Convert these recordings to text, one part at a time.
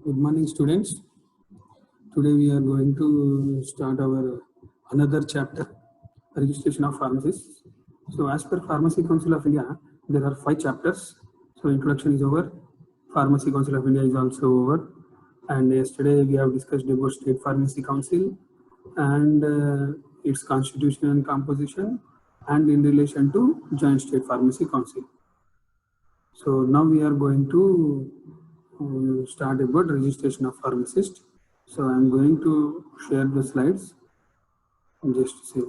Good morning, students. Today we are going to start our another chapter, registration of pharmacists. So, as per Pharmacy Council of India, there are 5 chapters. So, introduction is over. Pharmacy Council of India is also over. And yesterday we have discussed about State Pharmacy Council and its constitution and composition, and in relation to Joint State Pharmacy Council. So now we are going to start about registration of pharmacist. So I am going to share the slides. Just see.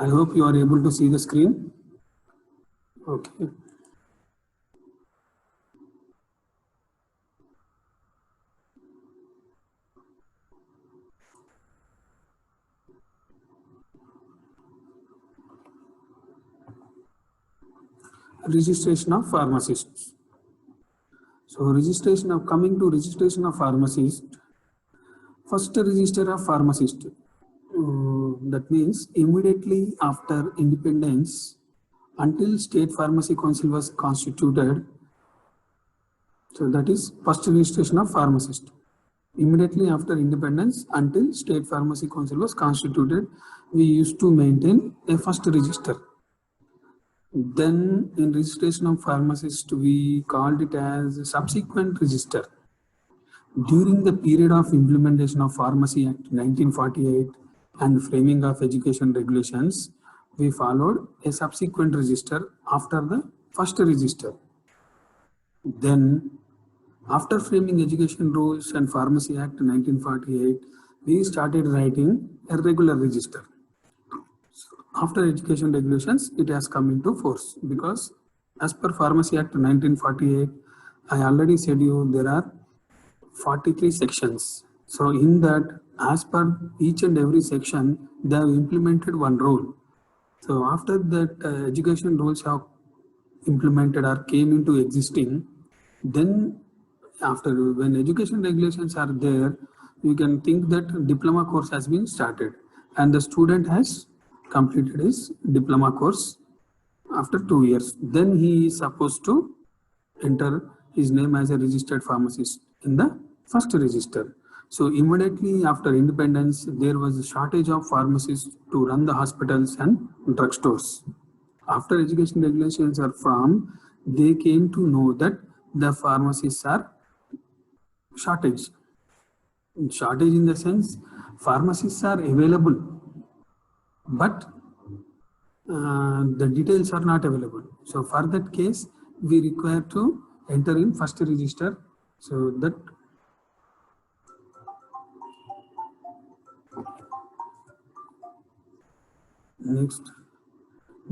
I hope you are able to see the screen. Okay. Registration of pharmacists. So coming to registration of pharmacist. First register of pharmacist. That means immediately after independence, until State Pharmacy Council was constituted. So that is first registration of pharmacist. Immediately after independence, until State Pharmacy Council was constituted, we used to maintain a first register. Then in registration of pharmacist, we called it as a subsequent register. During the period of implementation of Pharmacy Act 1948 and framing of education regulations, we followed a subsequent register after the first register. Then, after framing education rules and Pharmacy Act 1948, we started writing a regular register. After education regulations, it has come into force because as per Pharmacy Act 1948, I already said you there are 43 sections. So in that, as per each and every section, they have implemented one rule. So after that education rules have implemented or came into existing, then after when education regulations are there, you can think that diploma course has been started and the student has completed his diploma course after 2 years. Then he is supposed to enter his name as a registered pharmacist in the first register. So immediately after independence, there was a shortage of pharmacists to run the hospitals and drugstores. After education regulations are formed, they came to know that the pharmacists are shortage. Shortage in the sense, pharmacists are available, but the details are not available. So for that case, we require to enter in first register. So that next,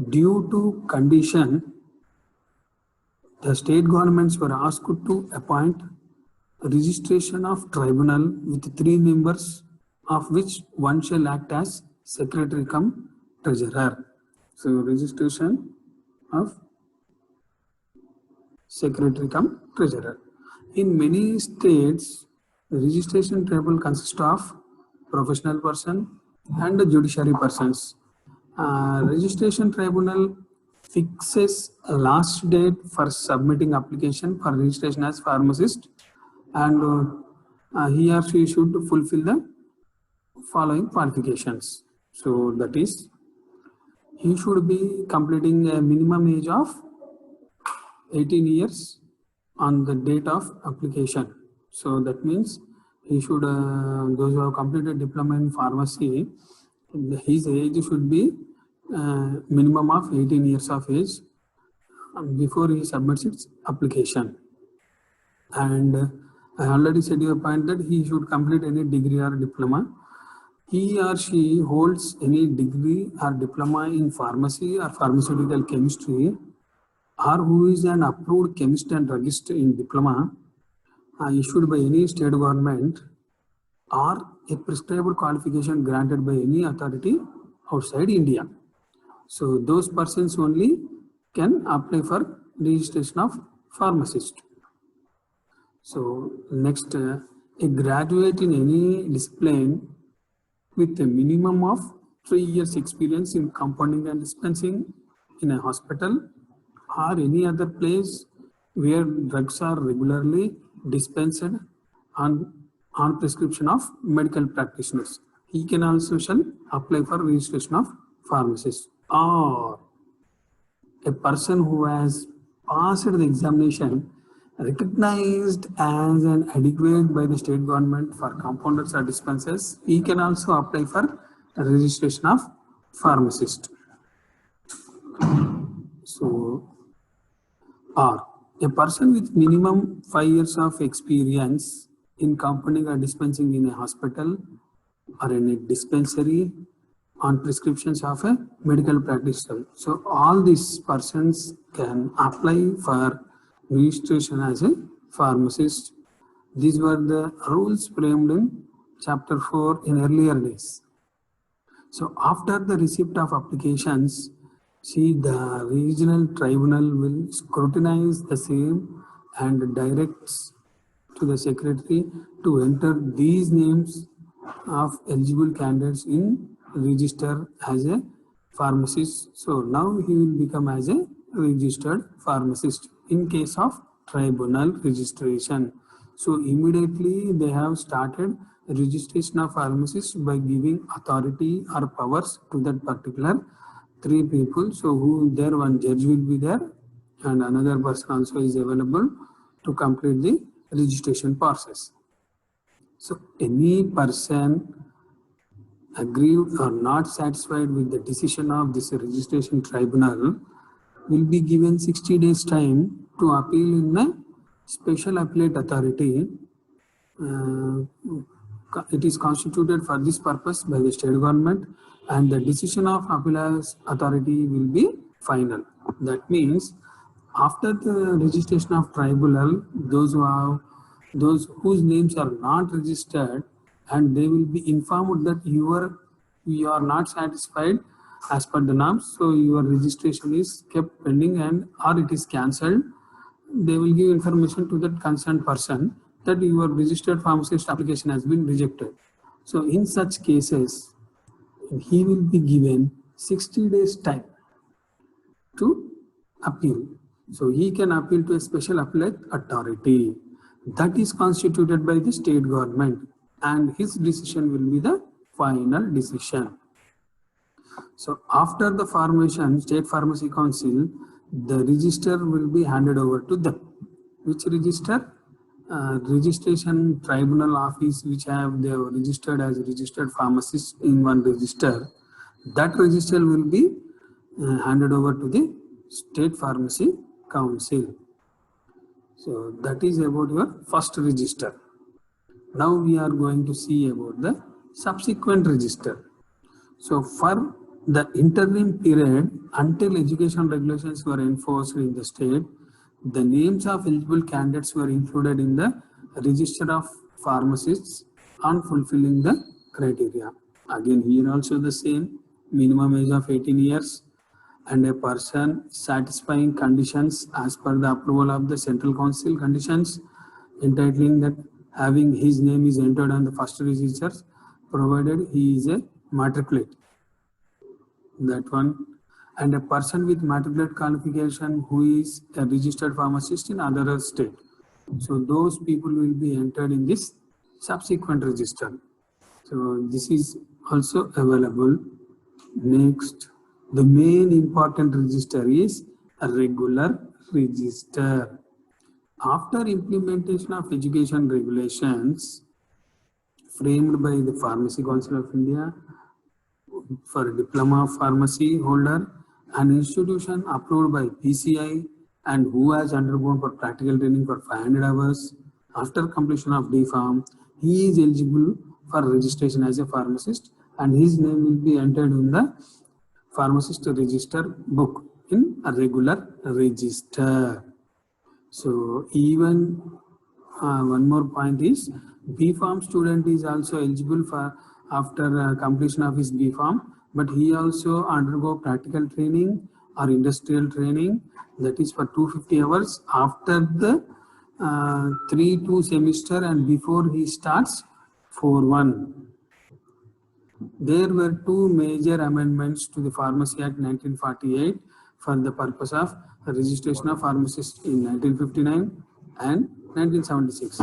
due to condition, the state governments were asked to appoint a registration of tribunal with 3 members, of which one shall act as secretary cum treasurer. So registration of secretary cum treasurer. In many states, the registration tribunal consists of professional person and the judiciary persons. Registration tribunal fixes a last date for submitting application for registration as pharmacist, and he or she should fulfill the following qualifications. So that is, he should be completing a minimum age of 18 years on the date of application. So that means he should, those who have completed diploma in pharmacy, his age should be minimum of 18 years of age before he submits its application. And I already said your point that he should complete any degree or diploma. He or she holds any degree or diploma in pharmacy or pharmaceutical chemistry, or who is an approved chemist and registered in diploma, issued by any state government or a prescribed qualification granted by any authority outside India. So those persons only can apply for registration of pharmacist. So next, a graduate in any discipline with a minimum of 3 years experience in compounding and dispensing in a hospital or any other place where drugs are regularly dispensed on prescription of medical practitioners. He can also shall apply for registration of pharmacist, or a person who has passed the examination recognized as an adequate by the state government for compounders or dispensers, he can also apply for registration of pharmacist. So, or a person with minimum 5 years of experience in compounding or dispensing in a hospital or in a dispensary on prescriptions of a medical practitioner. So all these persons can apply for registration as a pharmacist. These were the rules framed in chapter 4 in earlier days. So after the receipt of applications, see, the regional tribunal will scrutinize the same and directs to the secretary to enter these names of eligible candidates in register as a pharmacist. So now he will become as a registered pharmacist in case of tribunal registration. So immediately they have started registration of pharmacist by giving authority or powers to that particular 3 people. So who there, one judge will be there and another person also is available to complete the registration process. So any person aggrieved or not satisfied with the decision of this registration tribunal will be given 60 days time to appeal in a special appellate authority. It is constituted for this purpose by the state government, and the decision of appellate authority will be final. That means after the registration of tribunal, those whose names are not registered, and they will be informed that you are not satisfied as per the norms, so your registration is kept pending and or it is cancelled. They will give information to that concerned person that your registered pharmacist application has been rejected. So in such cases, he will be given 60 days time to appeal. So he can appeal to a special appellate authority that is constituted by the state government, and his decision will be the final decision. So after the formation, State Pharmacy Council, the register will be handed over to them. Which register? Registration Tribunal Office, which they have registered as registered pharmacist in one register. That register will be handed over to the State Pharmacy Council. So that is about your first register. Now we are going to see about the subsequent register. So for the interim period until education regulations were enforced in the state, the names of eligible candidates were included in the register of pharmacists on fulfilling the criteria. Again, here also the same, minimum age of 18 years and a person satisfying conditions as per the approval of the Central Council conditions, entitling that having his name is entered on the first register, provided he is a matriculate. That one. And a person with matriculate qualification who is a registered pharmacist in other state. So those people will be entered in this subsequent register. So this is also available. Next, the main important register is a regular register. After implementation of education regulations framed by the Pharmacy Council of India, for diploma of pharmacy holder, an institution approved by PCI and who has undergone for practical training for 500 hours after completion of D Pharm, he is eligible for registration as a pharmacist, and his name will be entered in the pharmacist register book in a regular register. So even one more point is B.Pharm student is also eligible for after completion of his B.Pharm, but he also undergo practical training or industrial training, that is for 250 hours after the 3-2 semester and before he starts 4-1. There were two major amendments to the Pharmacy Act 1948 for the purpose of registration of pharmacists in 1959 and 1976.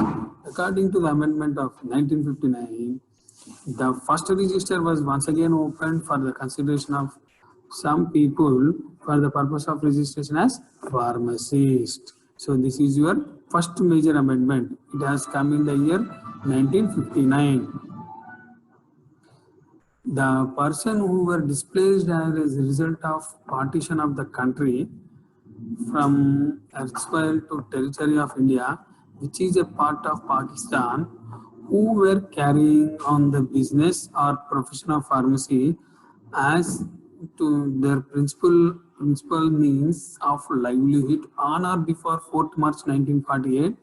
According to the amendment of 1959, the first register was once again opened for the consideration of some people for the purpose of registration as pharmacist. So this is your first major amendment. It has come in the year 1959. The person who were displaced as a result of partition of the country from erstwhile to territory of India, which is a part of Pakistan, who were carrying on the business or profession of pharmacy as to their principal means of livelihood on or before 4th March 1948,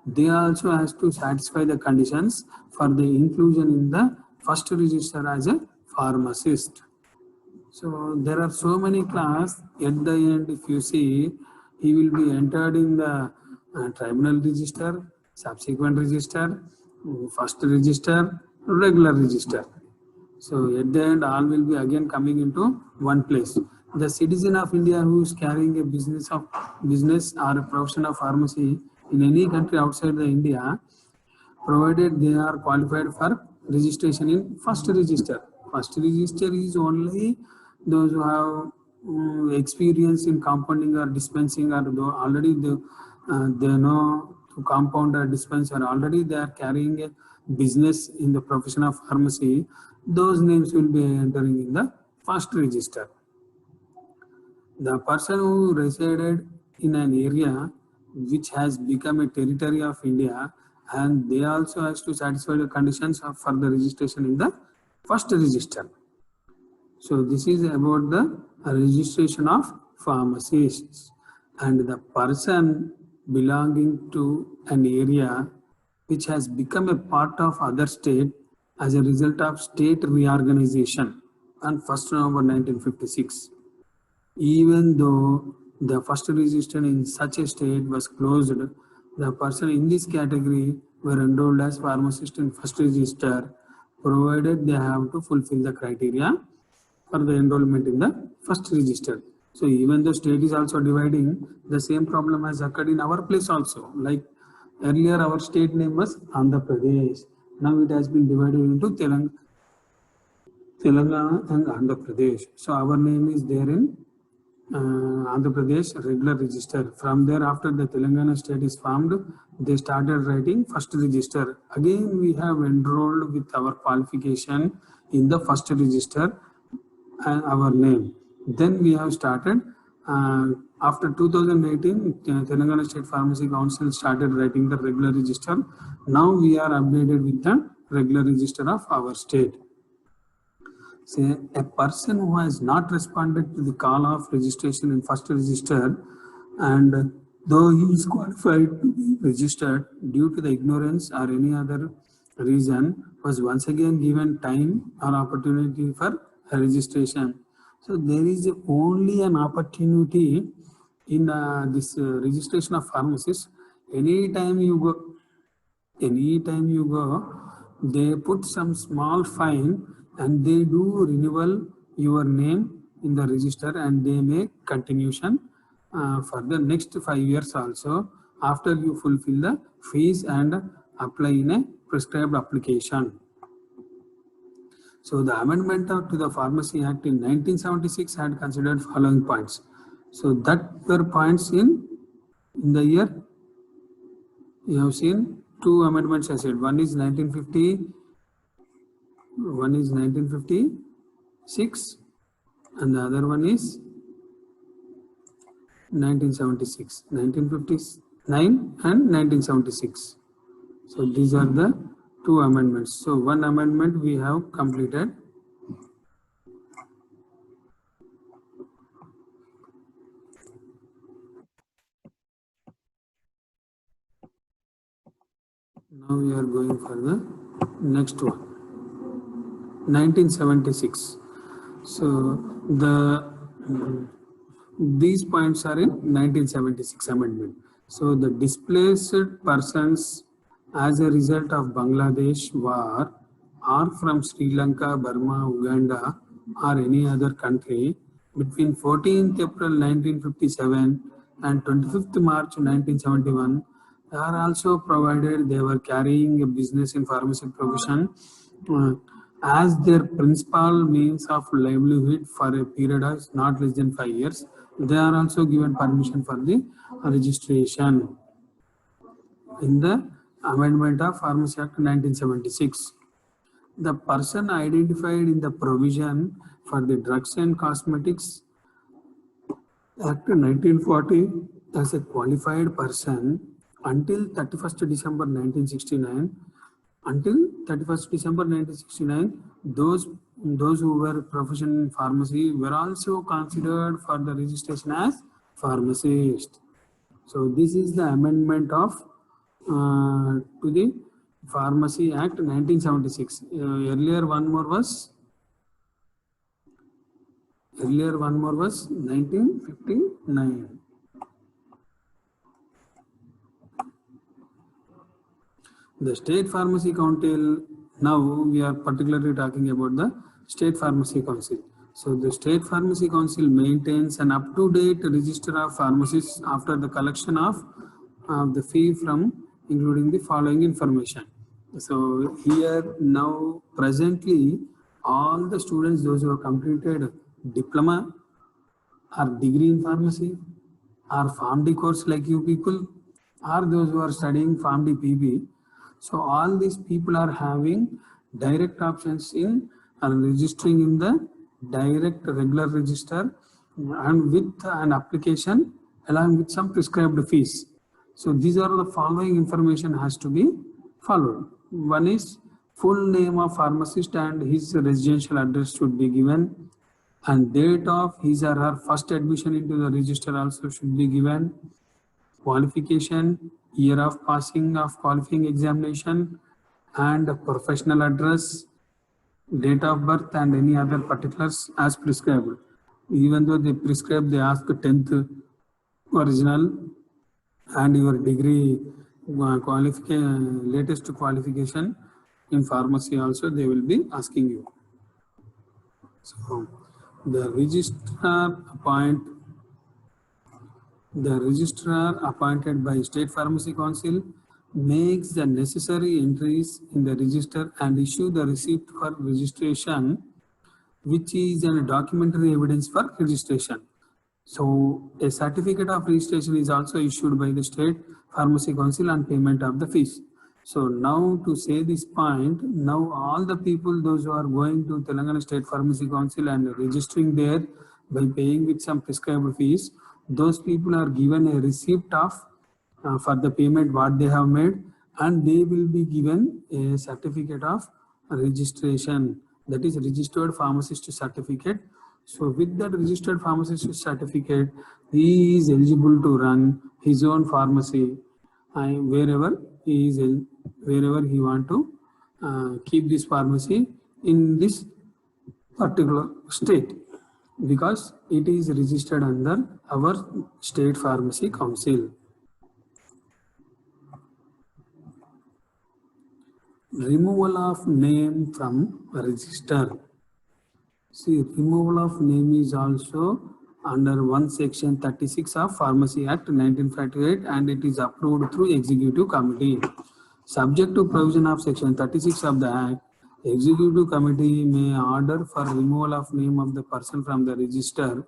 they also has to satisfy the conditions for the inclusion in the first register as a pharmacist. So there are so many class. At the end, if you see, he will be entered in the tribunal register, subsequent register, first register, regular register. So at the end, all will be again coming into one place. The citizen of India who is carrying a business or a profession of pharmacy in any country outside the India, provided they are qualified for registration in first register. First register is only those who have experience in compounding or dispensing, or already they know to compound or dispense, or already they are carrying a business in the profession of pharmacy. Those names will be entering in the first register. The person who resided in an area which has become a territory of India, and they also has to satisfy the conditions of further registration in the first register. So this is about the registration of pharmacists, and the person belonging to an area which has become a part of other state as a result of state reorganization on 1st November 1956. Even though the first register in such a state was closed, the person in this category were enrolled as pharmacist in first register, provided they have to fulfill the criteria for the enrollment in the first register. So even though state is also dividing, the same problem has occurred in our place also. Like earlier our state name was Andhra Pradesh. Now it has been divided into Telangana and Andhra Pradesh. So our name is there in Andhra Pradesh regular register. From there, after the Telangana state is formed, they started writing first register. Again, we have enrolled with our qualification in the first register and our name. Then we have started. After 2018, Telangana State Pharmacy Council started writing the regular register. Now we are updated with the regular register of our state. Say a person who has not responded to the call of registration in first register, and though he is qualified to be registered, due to the ignorance or any other reason, was once again given time or opportunity for registration. So there is only an opportunity in this registration of pharmacists. Anytime you go, they put some small fine and they do renewal your name in the register, and they make continuation for the next 5 years also, after you fulfill the fees and apply in a prescribed application. So the amendment to the Pharmacy Act in 1976 had considered following points. So that were points in the year, you have seen two amendments I said. One is 1956 and the other one is 1976, 1959 and 1976. So these are the two amendments. So one amendment we have completed. Now we are going for the next one, 1976. So these points are in 1976 amendment. So the displaced persons as a result of Bangladesh war or from Sri Lanka, Burma, Uganda or any other country between 14th April 1957 and 25th March 1971 are also provided they were carrying a business in pharmacy provision as their principal means of livelihood for a period of not less than 5 years. They are also given permission for the registration in the Amendment of Pharmacy Act 1976. The person identified in the provision for the Drugs and Cosmetics Act 1940 as a qualified person until 31st December 1969. Until 31st December 1969, those who were professional in pharmacy were also considered for the registration as pharmacist. So this is the amendment of to the Pharmacy Act 1976. Earlier one more was 1959. The State Pharmacy Council, now we are particularly talking about the State Pharmacy Council. So the State Pharmacy Council maintains an up-to-date register of pharmacists after the collection of the fee from including the following information. So here now presently all the students, those who have completed diploma or degree in pharmacy or PharmD course like you people, or those who are studying PharmD PB, so all these people are having direct options in registering in the direct regular register and with an application along with some prescribed fees. So these are the following information has to be followed. One is full name of pharmacist and his residential address should be given, and date of his or her first admission into the register also should be given. Qualification, year of passing of qualifying examination, and professional address, date of birth, and any other particulars as prescribed. Even though they prescribe, they ask 10th original and your degree latest qualification in pharmacy also they will be asking you. So the registrar appointed by State Pharmacy Council makes the necessary entries in the register and issue the receipt for registration, which is a documentary evidence for registration. So a certificate of registration is also issued by the State Pharmacy Council on payment of the fees. So now to say this point, now all the people, those who are going to Telangana State Pharmacy Council and registering there by paying with some prescribed fees, those people are given a receipt of for the payment what they have made, and they will be given a certificate of registration, that is registered pharmacist certificate. So with that registered pharmacist certificate, he is eligible to run his own pharmacy wherever he want to keep this pharmacy in this particular state, because it is registered under our State Pharmacy Council. Removal of name from register. See, removal of name is also under Section 36 of Pharmacy Act 1948 and it is approved through Executive Committee. Subject to provision of Section 36 of the Act, Executive Committee may order for removal of name of the person from the register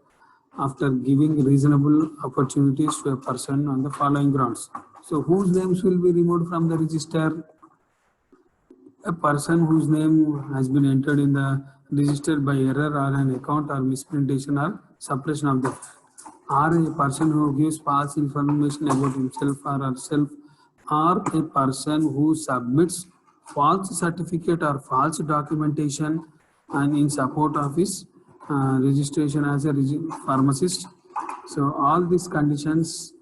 after giving reasonable opportunities to a person on the following grounds. So whose names will be removed from the register? A person whose name has been entered in the register by error or an account or misprintation or suppression of the, or a person who gives false information about himself or herself, or a person who submits false certificate or false documentation and in support of his registration as a pharmacist. So all these conditions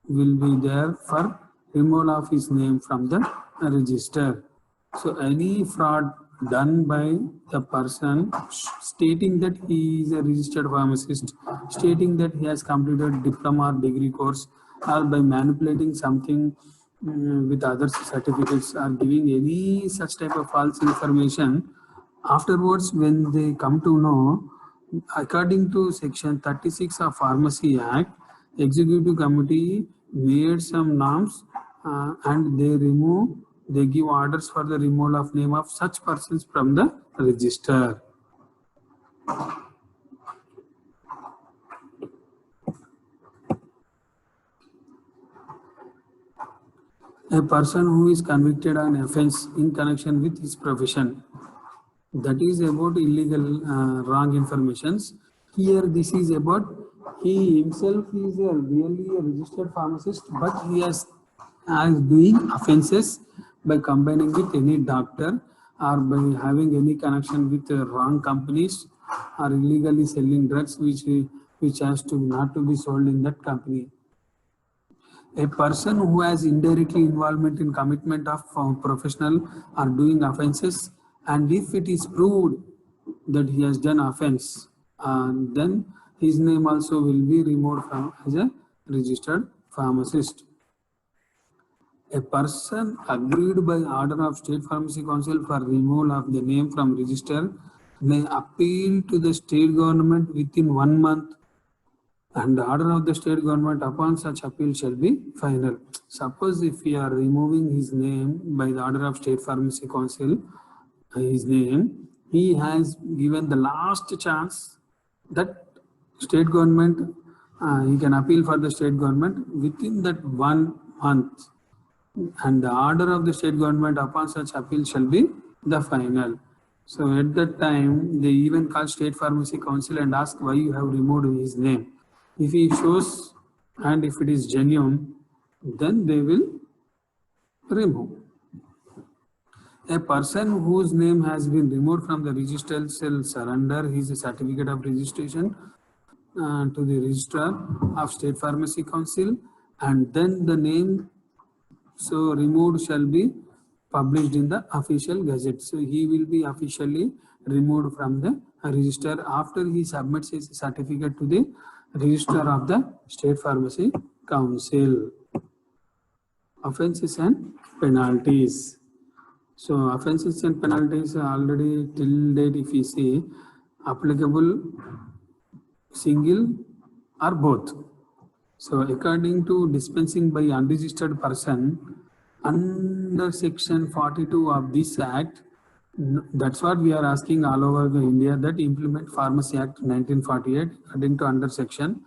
will be there for removal of his name from the register. So any fraud done by the person stating that he is a registered pharmacist, stating that he has completed diploma or degree course, or by manipulating something with other certificates, or giving any such type of false information, afterwards when they come to know, according to section 36 of Pharmacy Act, executive committee made some norms and they give orders for the removal of name of such persons from the register. A person who is convicted on offense in connection with his profession, that is about illegal wrong informations. Here this is about he himself is really a registered pharmacist, but he is doing offenses by combining with any doctor or by having any connection with wrong companies or illegally selling drugs which has to not to be sold in that company. A person who has indirectly involvement in commitment of professional or doing offenses, and if it is proved that he has done offense, then his name also will be removed from as a registered pharmacist. A person agreed by order of State Pharmacy Council for removal of the name from register may appeal to the state government within 1 month, and the order of the state government upon such appeal shall be final. Suppose if we are removing his name by the order of State Pharmacy Council, his name, he has given the last chance that state government, he can appeal for the state government within that 1 month, and the order of the state government upon such appeal shall be the final. So at that time, they even call State Pharmacy Council and ask why you have removed his name. If he shows and if it is genuine, then they will remove. A person whose name has been removed from the register shall surrender his certificate of registration to the registrar of State Pharmacy Council, and then the name so removed shall be published in the official gazette. So he will be officially removed from the register after he submits his certificate to the registrar of the State Pharmacy Council. Offences and penalties. So offences and penalties are already till date, if you see, applicable single or both. So according to dispensing by unregistered person under section 42 of this act, that's what we are asking all over the India, that implement Pharmacy Act 1948 according to under section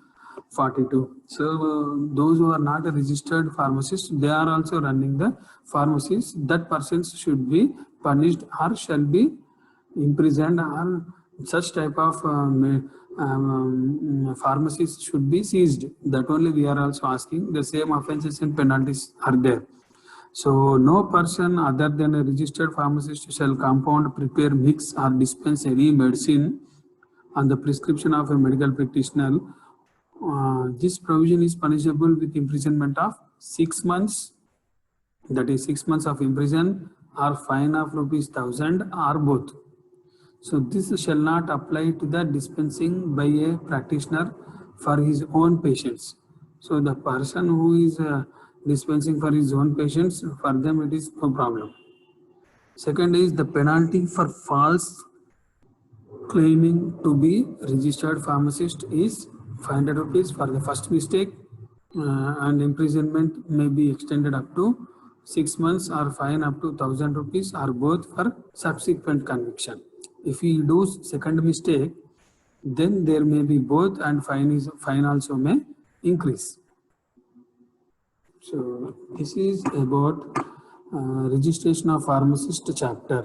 42. So those who are not a registered pharmacist, they are also running the pharmacies. That persons should be punished or shall be imprisoned, or such type of pharmacies should be seized. That only we are also asking. The same offences and penalties are there. So no person other than a registered pharmacist shall compound, prepare, mix or dispense any medicine on the prescription of a medical practitioner. This provision is punishable with imprisonment of 6 months, that is 6 months of imprisonment, or fine of ₹1,000 or both. So this shall not apply to the dispensing by a practitioner for his own patients. So the person who is dispensing for his own patients, for them it is no problem. Second is the penalty for false claiming to be registered pharmacist is ₹500 for the first mistake, and imprisonment may be extended up to 6 months or fine up to ₹1,000 or both for subsequent conviction. If he does second mistake, then there may be both, and fine also may increase. So this is about registration of pharmacist chapter.